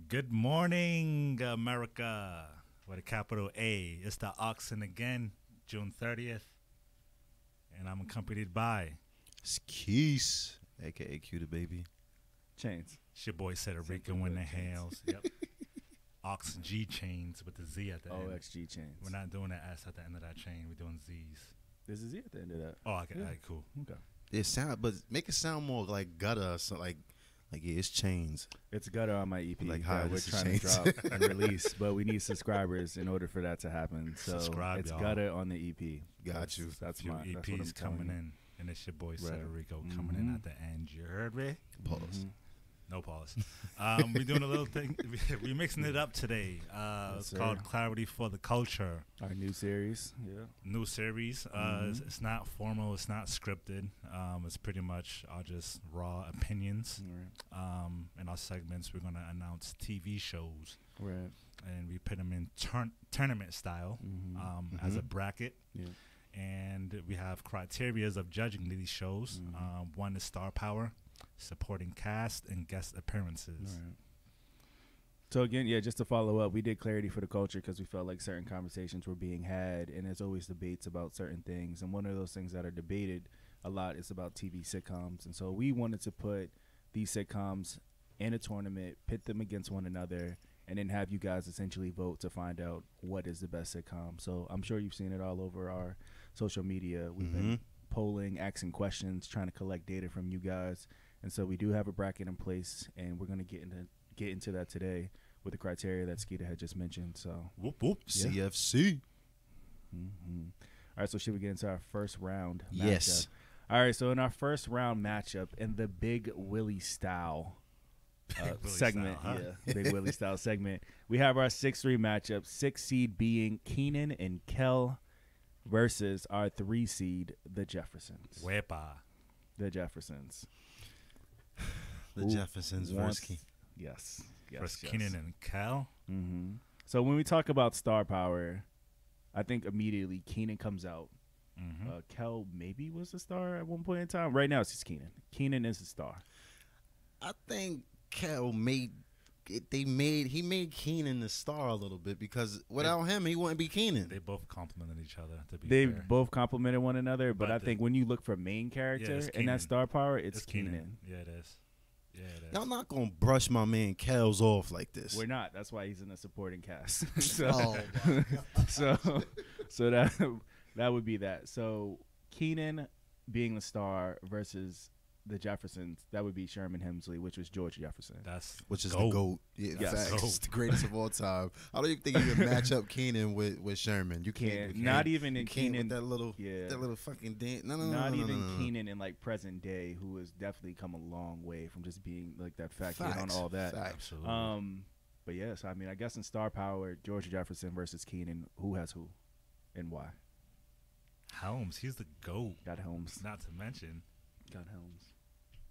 Good morning, America, with a capital A. It's the Oxen again, June 30th, and I'm accompanied by Skis, aka Q the baby. Chains. it's your boy Cedrico in the Hales. Yep. Ox G chains with the Z at the end. OXG chains. We're not doing an S at the end of that chain. We're doing Z's. This is it at the end of that. Oh, okay. Yeah. All right, cool. Okay. It sound, but make it sound more like gutter, so like yeah, it's chains. It's gutter on my EP Like, hi, that we're this is trying to Chains. drop and release, but we need subscribers in order for that to happen. So Subscribe, it's y'all. gutter on the EP. Got you. That's Few my that's what EPs I'm telling coming you. in, and it's your boy Right. Cedrico coming in at the end. You heard me? Pause. Mhm. No pause. We're doing a little thing. We're mixing it up today. Yes, It's sir. called Clarity for the Culture. Our new series. Yeah. New series. It's not formal. It's not scripted. It's pretty much our just raw opinions. Right. In our segments, we're gonna announce TV shows, Right. and we put them in tournament style as a bracket. Yeah. And we have criterias of judging these shows. One is star power, supporting cast, and guest appearances. Right. So again, yeah, just to follow up, we did clarity for the culture because we felt like certain conversations were being had, and there's always debates about certain things. And one of those things that are debated a lot is about TV sitcoms. And so we wanted to put these sitcoms in a tournament, pit them against one another, and then have you guys essentially vote to find out what is the best sitcom. So I'm sure you've seen it all over our social media. We've been polling, asking questions, trying to collect data from you guys. And so we do have a bracket in place, and we're going to get into that today with the criteria that Skeeta had just mentioned. So, Whoop whoop. Yeah. CFC. all right, so should we get into our first round Yes. matchup? All right, so in our first round matchup, in the Big Willie Style Willie segment, Style, huh? yeah, Big Willie Style segment, we have our 6-3 matchup, 6 seed being Keenan and Kel versus our 3 seed, the Jeffersons. Wepa. The Jeffersons. The Who Jeffersons wants- versus Yes. Yes. Versus yes. Kenan and Kel. Mm-hmm. So when we talk about star power, I think immediately Keenan comes out. Kel maybe was a star at one point in time. Right now it's just Keenan. Keenan is a star. I think Kel made he made Keenan the star a little bit because without him he wouldn't be Keenan. They both complimented each other. To be They fair. both complimented one another, but But I the- think when you look for main Yeah, character it's in Kenan. that star power, it's Kenan. Keenan. Yeah, it is. Yeah, it is. Y'all not gonna brush my man Kel's off like this. We're not. That's why he's in the supporting cast. so, Oh, my so that would be that. So Keenan being the star versus the Jeffersons, that would be Sherman Hemsley, which was George Jefferson. That's Which is GOAT. the GOAT. Yeah, Yes. facts. It's the greatest of all time. I don't even think you can match up Keenan with Sherman. You can't. You Not can't. even You in can't Keenan. with Yeah. that little fucking dance. No, Not no, even no. Keenan in like present day, who has definitely come a long way from just being like that fat kid on Facts. all that. Facts. absolutely. But yes, I mean, I guess in star power, George Jefferson versus Keenan, who has who, and why? Helms, he's the GOAT. Got Helms. Not to mention, Got Helms.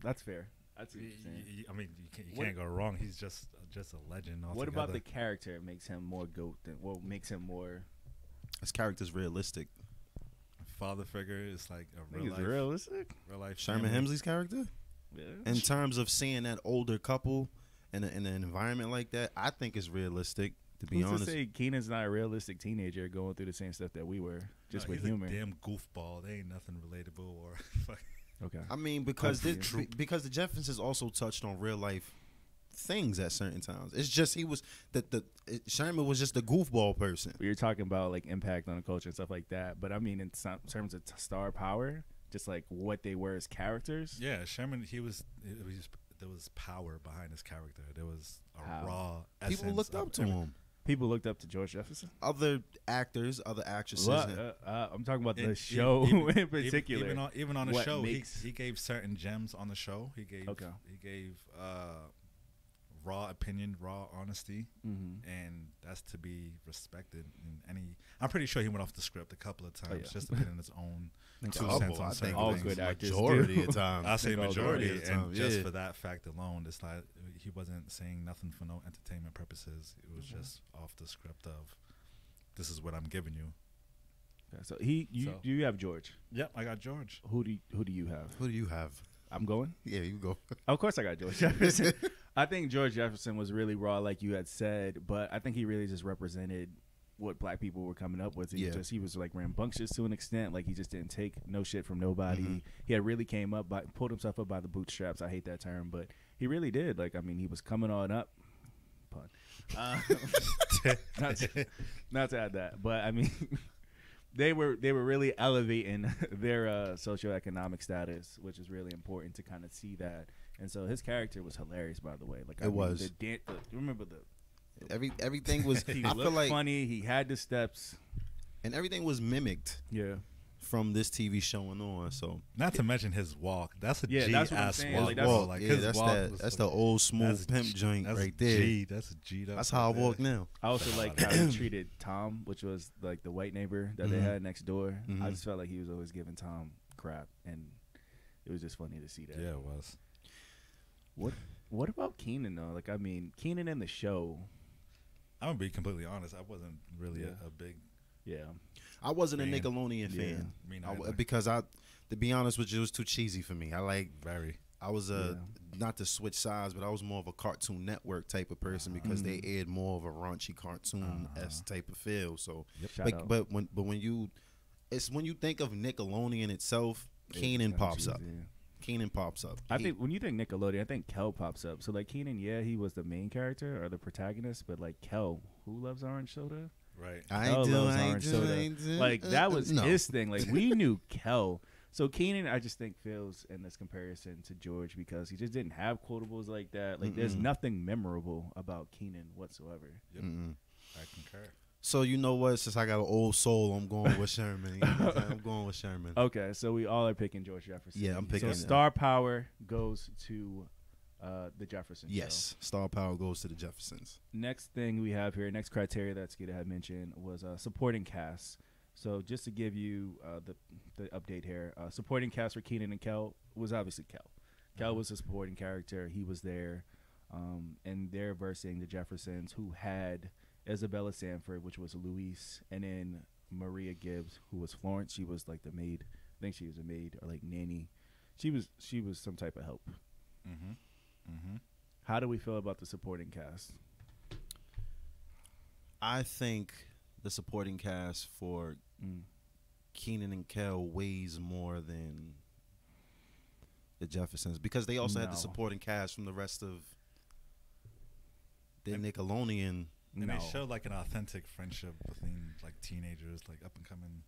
That's fair. That's what you're saying. I mean, you What- can't go wrong. He's just a legend. What about the altogether. character makes him more goat than what makes him more? His character's realistic. father figure? Is like a I think real it's life, realistic. real life. Sherman family. Hemsley's character, Yeah. in terms of seeing that older couple in an environment like that, I think it's realistic. To be Who's honest, to say Keenan's not a realistic teenager going through the same stuff that we were, just No, with he's humor? a damn goofball. They ain't nothing relatable or. Okay. I mean, because True. because the Jeffersons also touched on real life things at certain times. It's just he was Sherman was just a goofball person. You're talking about like impact on the culture and stuff like that, but I mean in terms of star power, just like what they were as characters. Yeah, Sherman. There was power behind his character. There was a How? raw essence. People looked of up to everything. him. People looked up to George Jefferson. Other actors, other actresses. I'm talking about the And show even- in particular. Even on the What show, makes- he gave certain gems on the show. He gave raw opinion, raw honesty, and that's to be respected. In any, I'm pretty sure he went off the script a couple of times yeah. just to put in his own two Couple, cents I on think certain all things. good actors majority do. of times. I say think all majority, of the and time, just yeah. for that fact alone, it's like he wasn't saying nothing for no entertainment purposes. It was just off the script of, this is what I'm giving you. Okay, so you have George. Yep, I got George. Who do you have? Who do you have? I'm going. Yeah, you go. Of course, I got George Jefferson. I think George Jefferson was really raw, like you had said, but I think he really just represented what black people were coming up with. He was like rambunctious to an extent. Like he just didn't take no shit from nobody. He had really came up pulled himself up by the bootstraps. I hate that term, but he really did. Like, I mean, he was coming on up. Pun. Not to add that, but I mean, they were really elevating their socioeconomic status, which is really important to kind of see that. And so his character was hilarious, by the way. Like it was. Remember the everything was. he I looked feel like funny. He had the steps, and everything was mimicked. Yeah. From this TV showing on, so not to mention his walk. That's a G ass walk. Like, his walk that's the old smooth pimp joint right there. That's a G. That's how I walk now. I also like how he treated Tom, which was like the white neighbor that they had next door. I just felt like he was always giving Tom crap, and it was just funny to see that. Yeah, it was. What about Kenan though? Like, I mean, Kenan in the show. I'm gonna be completely honest. I wasn't really a big. Yeah. I wasn't a Nickelodeon fan. Me neither. Because to be honest with you, it was too cheesy for me. I was not to switch sides, but I was more of a Cartoon Network type of person because they aired more of a raunchy cartoon-esque type of feel. So, but when you think of Nickelodeon itself, Kenan pops up. Kenan pops up. I think when you think Nickelodeon, I think Kel pops up. So like Kenan, he was the main character or the protagonist, but like Kel, who loves orange soda? Right. I do. Like that was his thing. Like we knew Kel. So Kenan, I just think fails in this comparison to George because he just didn't have quotables like that. Like there's nothing memorable about Kenan whatsoever. Yep. I concur. So you know what? Since I got an old soul, I'm going with Sherman. I'm going with Sherman. Okay, so we all are picking George Jefferson. Yeah, I'm picking. So star power goes to the Jeffersons. Yes, star power goes to the Jeffersons. Next thing we have here, next criteria that Skeeter had mentioned was supporting cast. So just to give you the update here, supporting cast for Kenan and Kel was obviously Kel. Kel was a supporting character. He was there, and they're versing the Jeffersons, who had Isabella Sanford, which was Louise, and then Maria Gibbs, who was Florence. She was like the maid. I think she was a maid or like nanny. She was some type of help. How do we feel about the supporting cast? I think the supporting cast for Kenan and Kel weighs more than the Jeffersons because they also had the supporting cast from the rest of the Nickelodeon. And they showed like an authentic friendship between like teenagers, like up and coming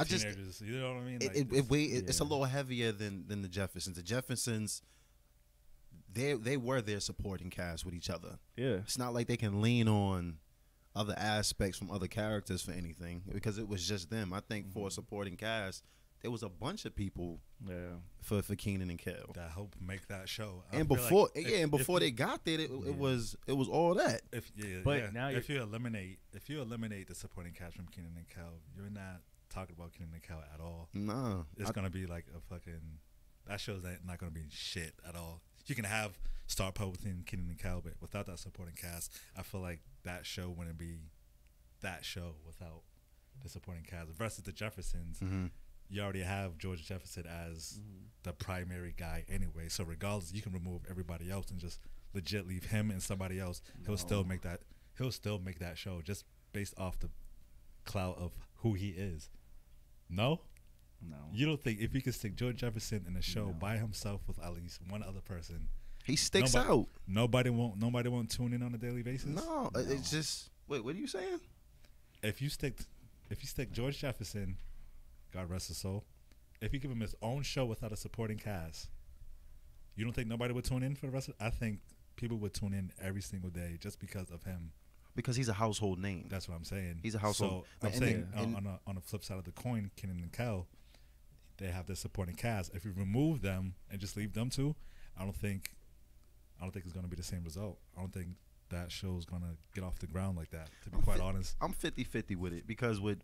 teenagers. You know what I mean? It's a little heavier than the Jeffersons. The Jeffersons, they were their supporting cast with each other. Yeah, it's not like they can lean on other aspects from other characters for anything because it was just them. I think for a supporting cast, there was a bunch of people for Kenan and Kel that helped make that show. And before they got there, it was all that. If you eliminate the supporting cast from Kenan and Kel, you're not talking about Kenan and Kel at all. No, it's gonna be like a fucking that show's not gonna be shit at all. You can have star power within Kenan and Kel, but without that supporting cast, I feel like that show wouldn't be that show without the supporting cast. Versus the Jeffersons, you already have George Jefferson as the primary guy anyway. So regardless, you can remove everybody else and just legit leave him and somebody else. He'll still make that. He'll still make that show just based off the clout of who he is. No. You don't think if you could stick George Jefferson in a show by himself with at least one other person, he sticks out. Nobody won't tune in on a daily basis. No, it's just wait. What are you saying? If you stick George Jefferson, God rest his soul, if you give him his own show without a supporting cast, you don't think nobody would tune in for the rest of it? I think people would tune in every single day just because of him. Because he's a household name. That's what I'm saying. He's a household. So I'm saying on the flip side of the coin, Kenan and Kel, they have this supporting cast. If you remove them and just leave them two, I don't think it's gonna be the same result. I don't think that show's gonna get off the ground like that. To be quite honest, I'm 50-50 with it because with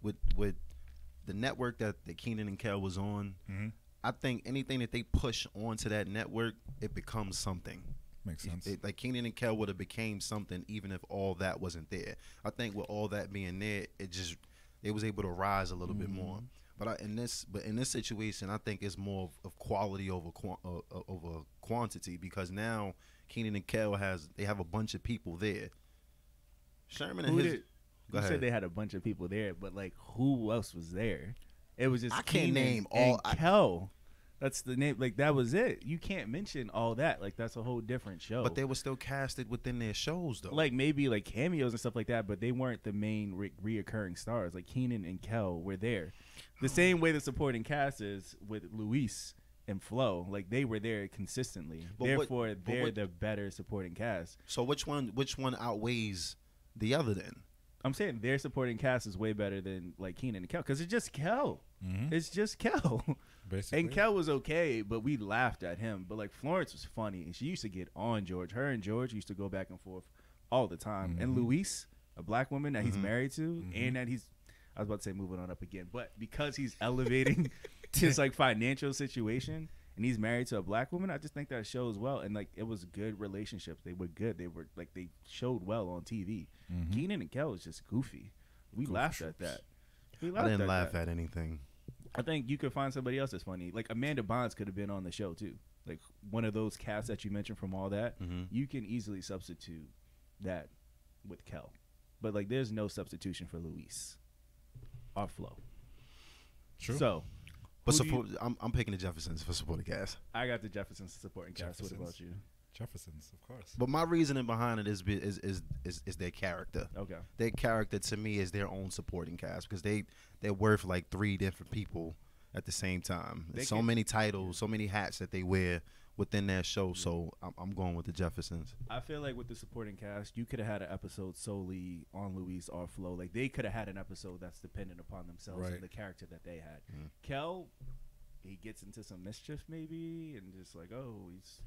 the network that Kenan and Kel was on, I think anything that they push onto that network, it becomes something. Makes sense. Like Kenan and Kel would have became something even if all that wasn't there. I think with all that being there, it was able to rise a little bit more. But in this situation, I think it's more of quality over over quantity, because now Kenan and Kel have a bunch of people there. Sherman and his. You said they had a bunch of people there, but like, who else was there? It was just I can't Kenan name and all. Kel. That's the name. Like, that was it. You can't mention all that. Like, that's a whole different show. But they were still casted within their shows, though. Like, maybe like cameos and stuff like that, but they weren't the main reoccurring stars. Like, Kenan and Kel were there. The same way the supporting cast is with Luis and Flo. Like, they were there consistently. Therefore, they're the better supporting cast. So which one outweighs the other then? I'm saying their supporting cast is way better than like Kenan and Kel, because it's just Kel. It's just Kel. Basically. And Kel was okay, but we laughed at him. But like, Florence was funny, and she used to get on George. Her and George used to go back and forth all the time. And Luis, a black woman that he's married to, and that I was about to say moving on up again, but because he's elevating his like financial situation and he's married to a black woman, I just think that shows well. And like, it was good relationships. They were good. They were like, they showed well on TV. Kenan and Kel was just goofy. We laughed at that. I didn't laugh at anything. I think you could find somebody else that's funny. Like, Amanda Bynes could have been on the show too. Like, one of those casts that you mentioned from all that, you can easily substitute that with Kel. But like, there's no substitution for Luis or Flo. True. So, But I'm picking the Jeffersons for supporting cast. I got the Jeffersons supporting cast. What about you? Jeffersons, of course. But my reasoning behind it is their character. Okay. Their character to me is their own supporting cast, because they're worth like 3 different people at the same time. So many titles, so many hats that they wear within that show. So I'm going with the Jeffersons. I feel like with the supporting cast, you could have had an episode solely on Luis or Flo. Like, they could have had an episode that's dependent upon themselves and the character that they had. Kel, he gets into some mischief maybe, and just like, oh, he's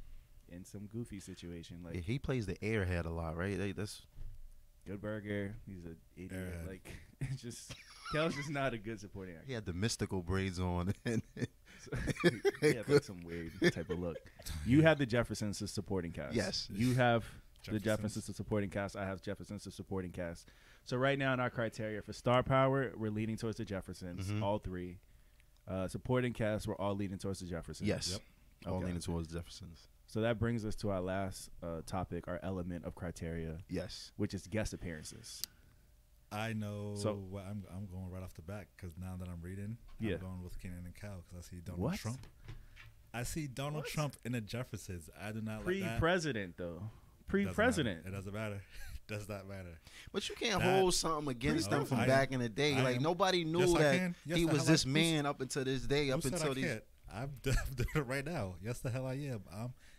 in some goofy situation. Like, Yeah, he plays the airhead a lot, right? That's Good Burger. He's an idiot. Like, it's just, Kel's just not a good supporting actor. he had the mystical braids on. And He had like some weird type of look. You have the Jeffersons as supporting cast. Yes. You have the Jeffersons as supporting cast. I have Jeffersons as supporting cast. So right now in our criteria for star power, we're leaning towards the Jeffersons, all 3. Supporting cast, we're all leaning towards the Jeffersons. Yes. All Okay. leaning towards the Jeffersons. So that brings us to our last topic, our element of criteria, Yes. which is guest appearances. I know. So- What I'm going right off the bat, because now that I'm reading, Yeah. I'm going with Kenan and Kel, because I see Donald What? Trump. I see Donald Trump in the Jeffersons. I do not like that. Pre-president, though. Doesn't Pre-president. matter. It doesn't matter. Does not matter. But you can't That- hold something against them from I am- back in the day. I Like, am- nobody knew Yes, I that can. Yes, he the was hell this I- man up until this day. Who Up said until I these. can't? I'm doing it right now. Yes, the hell I am.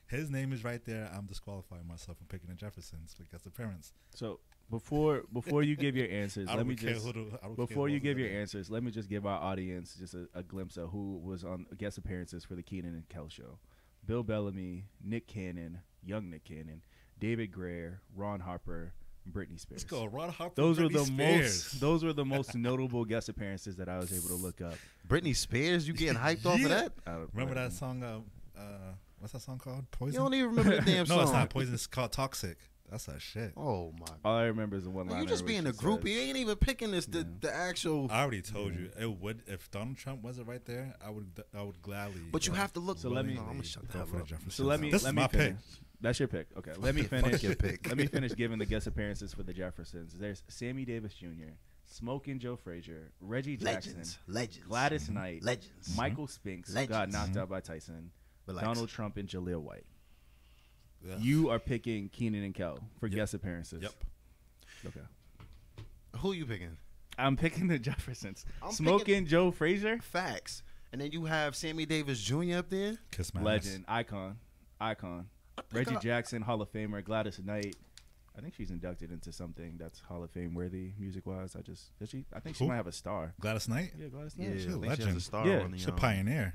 His name is right there. I'm disqualifying myself from picking the Jeffersons for guest appearance. So before you give your answers, I let me don't care just who the- I don't before care you who give the your name. answers, let me just give our audience just a glimpse of who was on guest appearances for the Kenan and Kel show. Bill Bellamy, Nick Cannon, young Nick Cannon, David Greer, Ron Harper, Britney Spears. Let's go, Ron Harper. Those were Britney the Spears. those were the most notable guest appearances that I was able to look up. Britney Spears, you getting hyped off of that? I don't- Remember like, that song? What's that song called? You Poison. don't even remember the damn No, song. it's not Poison. It's called Toxic. That's that shit. Oh my! All I remember is the one line. You just being a groupie. You ain't even picking the actual. I already told you it would if Donald Trump wasn't right there. I would gladly. But you have to look. So let me- No, I'm gonna shut the go hell for the up. Jeffersons. So let me This let is me my finish. pick. That's your pick. Okay, let me Fuck finish. your pick. Let me finish giving the guest appearances for the Jeffersons. There's Sammy Davis Jr., Smokin' Joe Frazier, Reggie Jackson, Legends. Gladys Knight, Legends. Michael Spinks, Legends. got knocked out by Tyson, Relax. Donald Trump, and Jaleel White. Yeah. You are picking Kenan and Kel for Yep. guest appearances. Yep. Okay. Who you picking? I'm picking the Jeffersons. I'm Smokin' Joe Frazier, Facts. And then you have Sammy Davis Jr. up there. Kiss my ass. legend, icon. Reggie I- Jackson, Hall of Famer. Gladys Knight. I think she's inducted into something that's Hall of Fame worthy music wise. I think she Who? might have a star. Gladys Knight. Yeah, Gladys Yeah, Knight. She's I a think she has a legend. star Yeah. on the. She's a pioneer.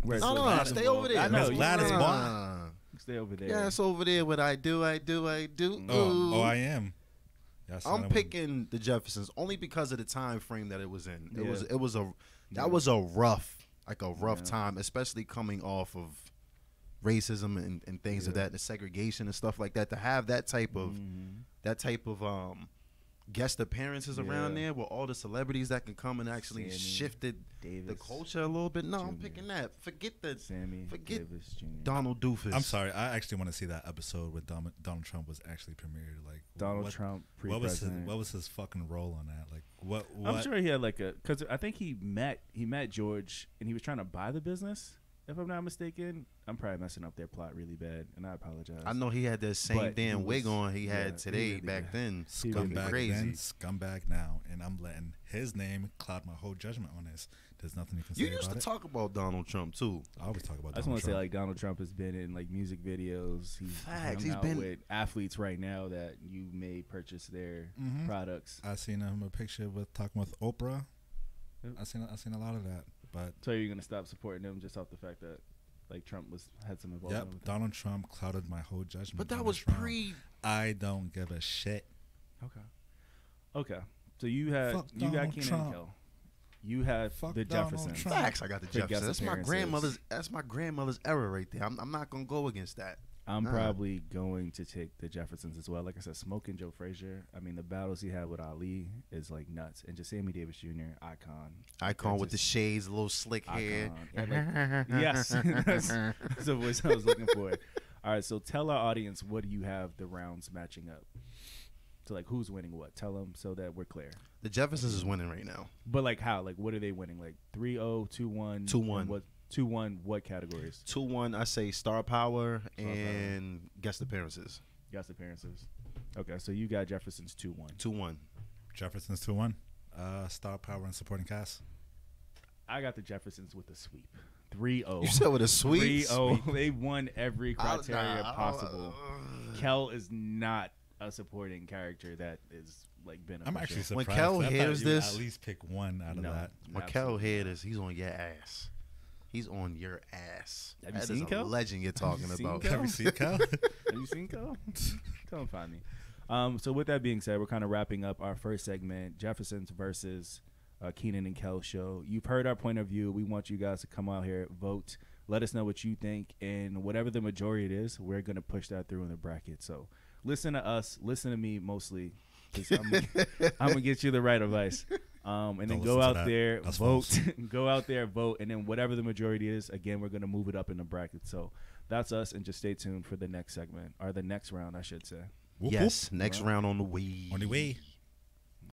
Where's No, the no, Gladys stay involved? over there. I know. That's you- Gladys no, Bond. Stay over there. Yeah, it's over there. What I do. Oh, I am. Yeah, I'm picking the Jeffersons only because of the time frame that it was in. Yeah. That was a rough time, especially coming off of racism and things of that, the segregation and stuff like that. To have that type of guest appearances around there with all the celebrities that can come and actually Sammy shifted Davis the culture a little bit. No, I'm Jr. picking that. Forget Davis Jr. Donald Doofus. I'm sorry. I actually want to see that episode where Donald Trump was actually premiered. Like Donald Trump what pre-president. was his fucking role on that? Like what? I'm sure he had like because I think he met George and he was trying to buy the business. If I'm not mistaken, I'm probably messing up their plot really bad, and I apologize. I know he had that same But damn he wig was- on he had yeah, today he really back did. then. Scumbag crazy. then, scumbag now, and I'm letting his name cloud my whole judgment on this. There's nothing you can say You used about to it. talk about Donald Trump too. I always talk about. I just Donald want to say Trump. like Donald Trump has been in like music videos. He's Facts. hung He's out been- with athletes right now that you may purchase their Mhm. products. I seen him a picture with talking with Oprah. Yep. I seen a lot of that, but So you're gonna stop supporting him just off the fact that like Trump had some involvement yep, with Donald Trump clouded my whole judgment. But that on was this round. pre. I don't give a shit. it. Okay. So you got Donald Keenan Trump. and Kel. You had Fuck the Donald Jeffersons. Trump. Facts. I got the Big Jefferson. guest That's my grandmother's era right there. I'm not gonna go against that. I'm Nah. probably going to take the Jeffersons as well. Like I said, Smoking Joe Frazier. I mean, the battles he had with Ali is like nuts. And just Sammy Davis Jr., icon. Icon with the just- shades, a little slick hair. Icon. Yeah, like, yes, that's the voice I was looking for. All right, so tell our audience what do you have the rounds matching up. So like who's winning what? Tell them so that we're clear. The Jeffersons is winning right now. But like how? Like what are they winning? Like 3-0, 2-1, 2-1. and what 2-1? What categories? 2-1. I say star power and guest appearances. Guest appearances. Okay, so you got Jefferson's 2-1. 2-1. Jefferson's 2-1. Star power and supporting cast. I got the Jeffersons with a sweep. 3-0. You said with a sweep. 3-0. They won every criteria possible. Kel is not a supporting character that is like beneficial. I'm actually When surprised. Kel I thought hears you would this- at least pick one out of No. that. When Kel hear this, he's on your ass. He's on your ass. Have you That seen is a Kel? legend you're talking seen about. Kel? Have you seen Kel? Have you seen Kel? Come find me. So with that being said, we're kind of wrapping up our first segment, Jeffersons versus Kenan and Kel show. You've heard our point of view. We want you guys to come out here, vote. Let us know what you think, and whatever the majority it is, we're going to push that through in the bracket. So listen to us. Listen to me mostly. 'Cause I'm going to get you the right advice. And then Don't go listen to out that. there, That's vote. false. Go out there, vote. And then whatever the majority is, again, we're going to move it up in the bracket. So that's us. And just stay tuned for the next segment, or the next round, I should say. Whoop, Yes, next Right. round on the way. whoop. On the way.